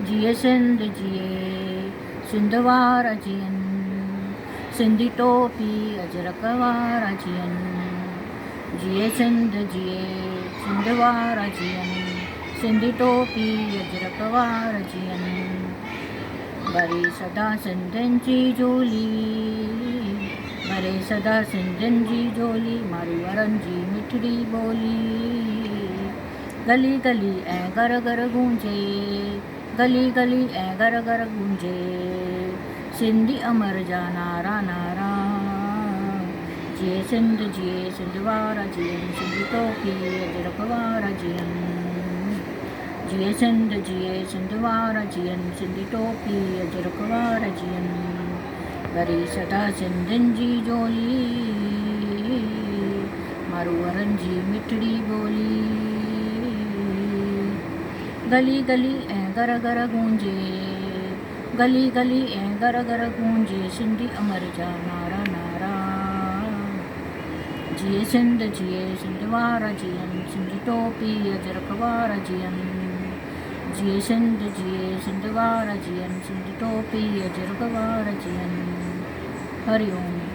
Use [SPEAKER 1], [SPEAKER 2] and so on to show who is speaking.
[SPEAKER 1] जिए सिंध जिए सिंध वारा जियन सिंधी टोपी अजरक वारा जियन जिए सिंध जिए सिंध वारा जियन सिंधी टोपी अजरक वारा जियन भरे सदा सिंधियुनि जी झोली भरे सदा सिंधियुनि जी झोली मारू वारनि जी मिठड़ी ॿोली गली गली ऐं घर घर गूंजे गली गली ऐं घर घर गूंजे सिंधी अमर जा नारा नारा जिए सिंध वारा जियन सिंधी टोपी अजरक वारा जियन जिए सिंध वारा जियन सिंधी टोपी अजरक वारा जियन भरे सदा सिंधियुनि जी झोली मारू वारनि जी मिठड़ी ॿोली गली गली ऐं घर घर गूंजे गली गली ऐं घर घर गूंजे सिंधी अमर जा नारा नारा जिए सिंध वारा जियन सिंधी टोपी अजरक वारा जियन जिए सिंध वारा जियन सिंधी टोपी अजरक वारा जियन हरिओम।